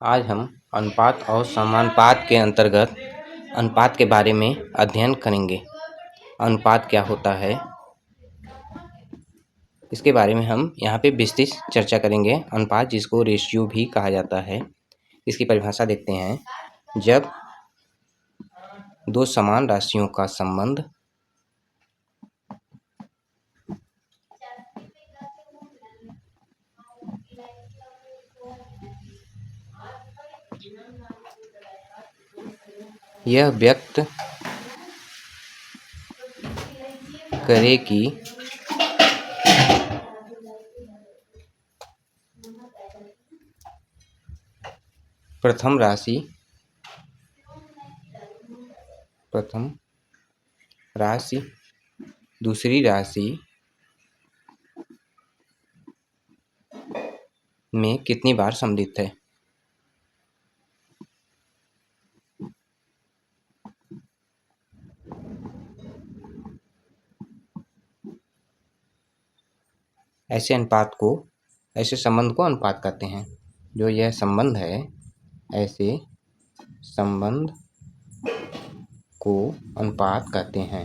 आज हम अनुपात और समानुपात के अंतर्गत अनुपात के बारे में अध्ययन करेंगे। अनुपात क्या होता है, इसके बारे में हम यहाँ पे विस्तृत चर्चा करेंगे। अनुपात, जिसको रेशियो भी कहा जाता है, इसकी परिभाषा देखते हैं। जब दो समान राशियों का संबंध यह व्यक्त करे कि प्रथम राशि दूसरी राशि में कितनी बार सम्मिलित है। ऐसे संबंध को अनुपात कहते हैं। जो यह संबंध है, ऐसे संबंध को अनुपात कहते हैं।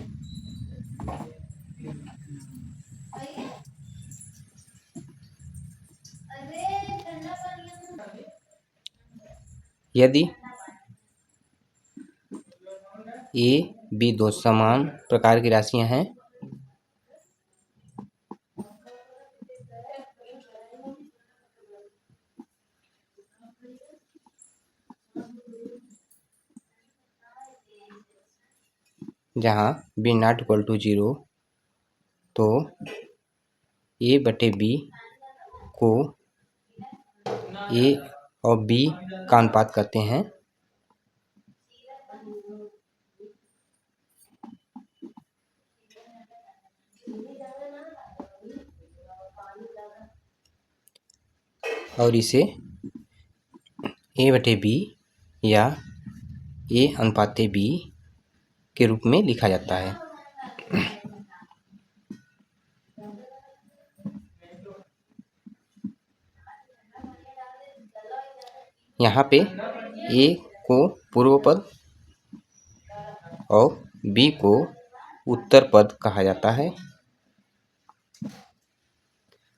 यदि ए बी दो समान प्रकार की राशियां हैं, जहाँ बी नॉट इक्वल टू 0, तो ए बटे बी को ए और बी का अनुपात करते हैं। और इसे ए बटे बी या ए अनुपाते बी के रूप में लिखा जाता है। यहाँ पे ए को पूर्व पद और बी को उत्तर पद कहा जाता है।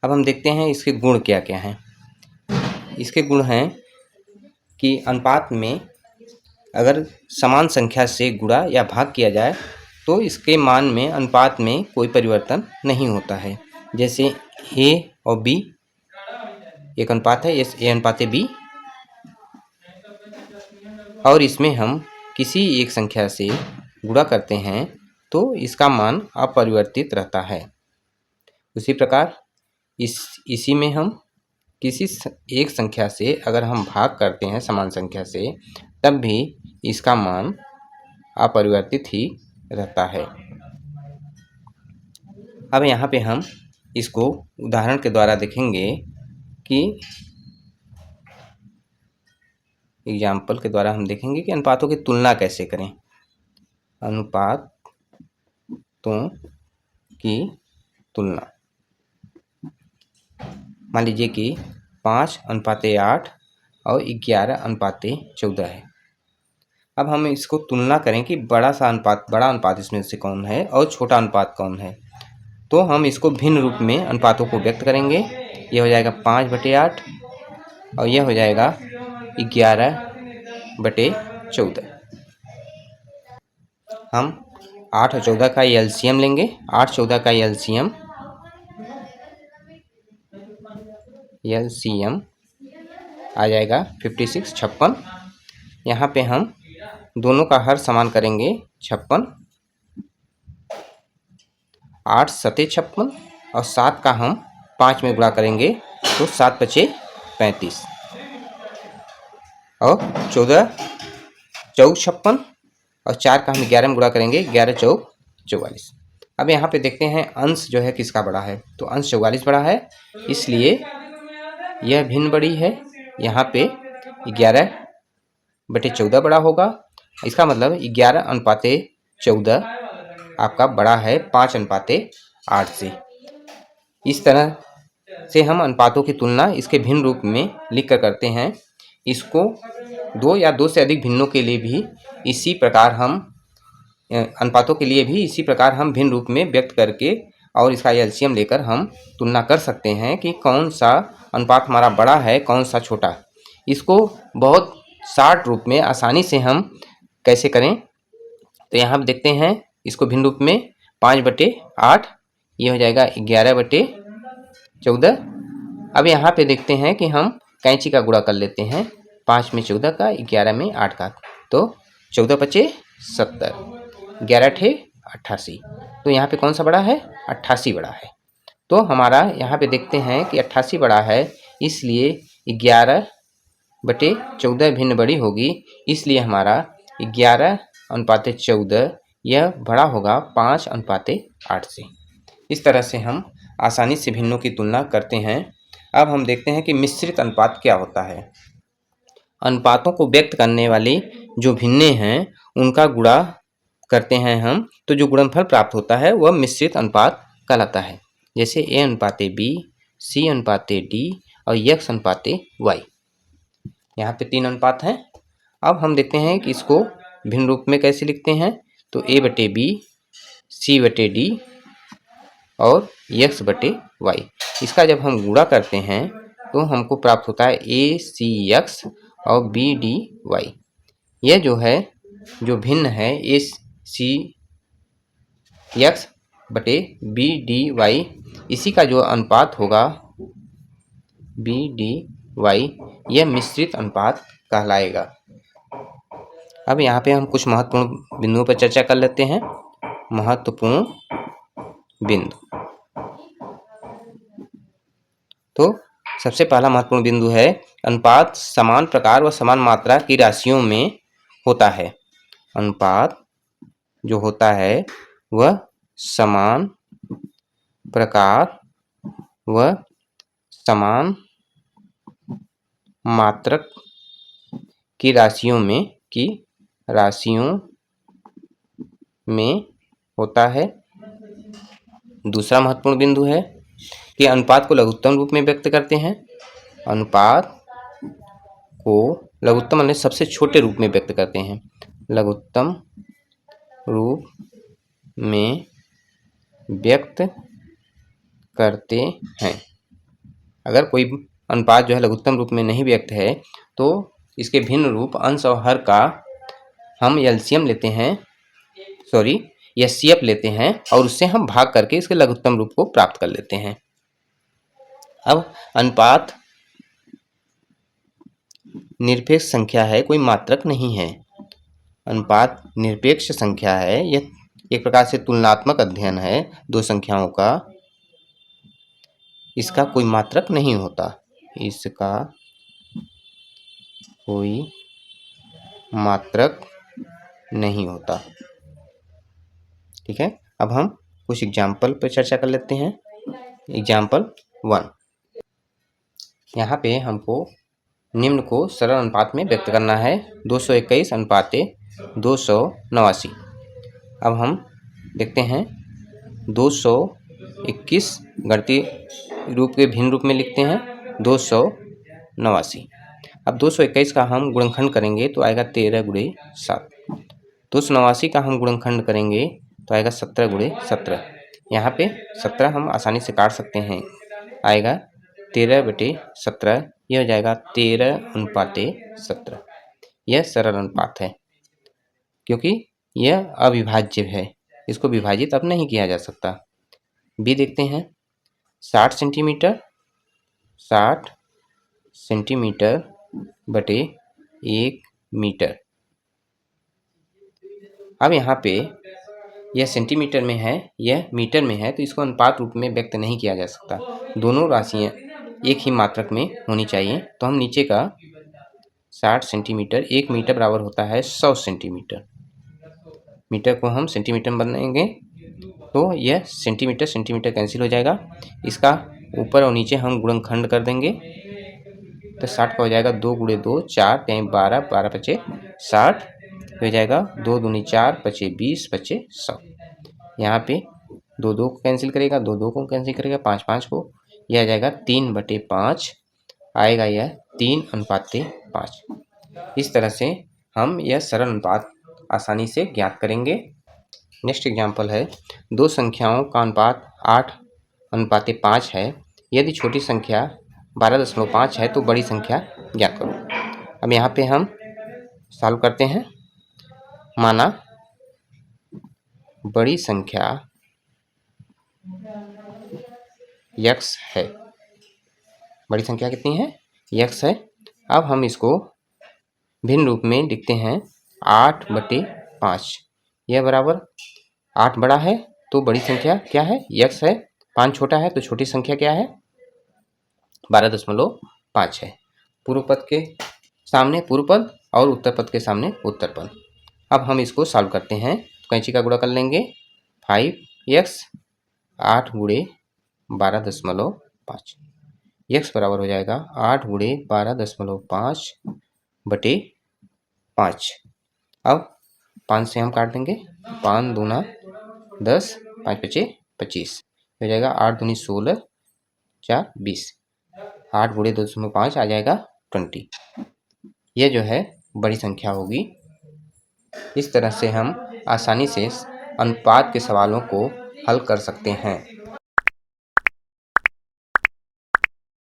अब हम देखते हैं इसके गुण क्या क्या हैं। इसके गुण हैं कि अनुपात में अगर समान संख्या से गुणा या भाग किया जाए तो इसके मान में, अनुपात में कोई परिवर्तन नहीं होता है। जैसे ए और बी एक अनुपात है, ए अनुपाते बी, और इसमें हम किसी एक संख्या से गुणा करते हैं तो इसका मान अपरिवर्तित रहता है। उसी प्रकार इसी में हम किसी एक संख्या से अगर हम भाग करते हैं समान संख्या से, तब भी इसका मान अपरिवर्तित ही रहता है। अब यहाँ पे हम इसको उदाहरण के द्वारा देखेंगे कि एग्जाम्पल के द्वारा हम देखेंगे कि अनुपातों की तुलना कैसे करें। अनुपातों की तुलना, मान लीजिए कि 5:8 और 11:14 है। अब हम इसको तुलना करें कि बड़ा अनुपात इसमें से कौन है और छोटा अनुपात कौन है। तो हम इसको भिन्न रूप में अनुपातों को व्यक्त करेंगे। यह हो जाएगा 5/8 और यह हो जाएगा 11/14। हम 8 और 14 का एलसीएम लेंगे। 8 14 का एलसीएम आ जाएगा 56। यहाँ पे हम दोनों का हर समान करेंगे 56। 8 7 56 और 7 का हम 5 में गुणा करेंगे तो 7 5 35 और 14 4 56 और 4 का हम 11 में गुणा करेंगे, 11 4 44। अब यहाँ पे देखते हैं अंश जो है किसका बड़ा है, तो अंश 44 बड़ा है, इसलिए यह भिन्न बड़ी है। यहाँ पे 11/14 बड़ा होगा। इसका मतलब 11:14 आपका बड़ा है 5:8 से। इस तरह से हम अनुपातों की तुलना इसके भिन्न रूप में लिख कर करते हैं इसको दो या दो से अधिक भिन्नों के लिए भी इसी प्रकार हम अनुपातों के लिए भी इसी प्रकार हम भिन्न रूप में व्यक्त करके और इसका एलसीएम लेकर हम तुलना कर सकते हैं कि कौन सा अनुपात हमारा बड़ा है, कौन सा छोटा। इसको बहुत शार्ट रूप में आसानी से हम कैसे करें, तो यहाँ पर देखते हैं इसको भिन्न रूप में 5/8 ये हो जाएगा 11/14। अब यहाँ पे देखते हैं कि हम कैंची का गुणा कर लेते हैं, 5 में 14 का, 11 में 8 का, तो 14×5 = 70, 11×8 = 88। तो यहाँ पे कौन सा बड़ा है? 88 बड़ा है। तो हमारा यहाँ पे देखते हैं कि 88 बड़ा है, इसलिए 11/14 भिन्न बड़ी होगी, इसलिए हमारा 11:14 यह बड़ा होगा 5:8 से। इस तरह से हम आसानी से भिन्नों की तुलना करते हैं। अब हम देखते हैं कि मिश्रित अनुपात क्या होता है। अनुपातों को व्यक्त करने वाले जो भिन्ने हैं उनका गुणा करते हैं हम, तो जो गुणनफल प्राप्त होता है वह मिश्रित अनुपात कहलाता है। जैसे A/B, C/D और X/Y। यहाँ पे 3 अनुपात हैं। अब हम देखते हैं कि इसको भिन्न रूप में कैसे लिखते हैं, तो A/B, C/D और X/Y। इसका जब हम गुणा करते हैं तो हमको प्राप्त होता है ACX और BDY। यह जो है, जो भिन्न है ACX/BDY, इसी का जो अनुपात होगा BDY, यह मिश्रित अनुपात कहलाएगा। अब यहाँ पे हम कुछ महत्वपूर्ण बिंदुओं पर चर्चा कर लेते हैं। महत्वपूर्ण बिंदु, तो सबसे पहला महत्वपूर्ण बिंदु है अनुपात समान प्रकार व समान मात्रा की राशियों में होता है। अनुपात जो होता है वह समान प्रकार व समान मात्रक की राशियों में होता है। दूसरा महत्वपूर्ण बिंदु है कि अनुपात को लघुत्तम रूप में व्यक्त करते हैं। अनुपात को लघुत्तम मतलब सबसे छोटे रूप में व्यक्त करते हैं, लघुत्तम रूप में व्यक्त करते हैं। अगर कोई अनुपात जो है लघुत्तम रूप में नहीं व्यक्त है तो इसके भिन्न रूप अंश और हर का हम एलसीएम लेते हैं, एचसीएफ लेते हैं और उससे हम भाग करके इसके लघुत्तम रूप को प्राप्त कर लेते हैं। अब अनुपात निरपेक्ष संख्या है, कोई मात्रक नहीं है। अनुपात निरपेक्ष संख्या है, यह एक प्रकार से तुलनात्मक अध्ययन है दो संख्याओं का। इसका कोई मात्रक नहीं होता, इसका कोई मात्रक नहीं होता। ठीक है, अब हम कुछ एग्जाम्पल पर चर्चा कर लेते हैं। एग्जाम्पल 1, यहाँ पे हमको निम्न को सरल अनुपात में व्यक्त करना है, 221:289। अब हम देखते हैं 221 गणितीय रूप के भिन्न रूप में लिखते हैं 289। अब 221 का हम गुणनखंड करेंगे तो आएगा 13×7। 289 का हम गुणनखंड करेंगे तो आएगा 17×17। यहाँ पे 17 हम आसानी से काट सकते हैं, आएगा 13/17, यह हो जाएगा 13:17। यह सरल अनुपात है क्योंकि यह अविभाज्य है, इसको विभाजित अब नहीं किया जा सकता। बी देखते हैं, 60 सेंटीमीटर 1 मीटर। अब यहाँ पे यह सेंटीमीटर में है, यह मीटर में है, तो इसको अनुपात रूप में व्यक्त नहीं किया जा सकता। दोनों राशियाँ एक ही मात्रक में होनी चाहिए। तो हम नीचे का 60 सेंटीमीटर, 1 मीटर बराबर होता है 100 सेंटीमीटर। मीटर को हम सेंटीमीटर में बनाएंगे तो यह सेंटीमीटर कैंसिल हो जाएगा। इसका ऊपर और नीचे हम गुणनखंड कर देंगे तो 60 का हो जाएगा 2×2 4, 12, 12×5 60 हो जाएगा, 2 दूनी 4, 5 20, 5 100। यहाँ पे 2 को कैंसिल करेगा, 2 को कैंसिल करेगा, 5 को, यह आ जाएगा 3/5 आएगा, यह 3:5 5। इस तरह से हम यह सरल अनुपात आसानी से ज्ञात करेंगे। नेक्स्ट एग्जाम्पल है, दो संख्याओं का अनुपात 8:5 है। यदि छोटी संख्या 12.5 है तो बड़ी संख्या ज्ञात करो। अब यहाँ पे हम सॉल्व करते हैं। माना बड़ी संख्या x है। बड़ी संख्या कितनी है? x है। अब हम इसको भिन्न रूप में लिखते हैं 8/5। यह बराबर 8 बड़ा है तो बड़ी संख्या क्या है? x है। 5 छोटा है तो छोटी संख्या क्या है? 12.5 है। पूर्व पद के सामने पूर्व पद और उत्तर पद के सामने उत्तर पद। अब हम इसको सॉल्व करते हैं। कैंची का गुणा कर लेंगे। 5x 8 × 12.5। x बराबर हो जाएगा 8 × 12.5/5। अब 5 से हम काट देंगे। 5 दूना 10, 5 पचे 25 हो जाएगा। 8 दूनी 16, 4 20। 8 × 2.5 आ जाएगा 20। यह जो है बड़ी संख्या होगी। इस तरह से हम आसानी से अनुपात के सवालों को हल कर सकते हैं।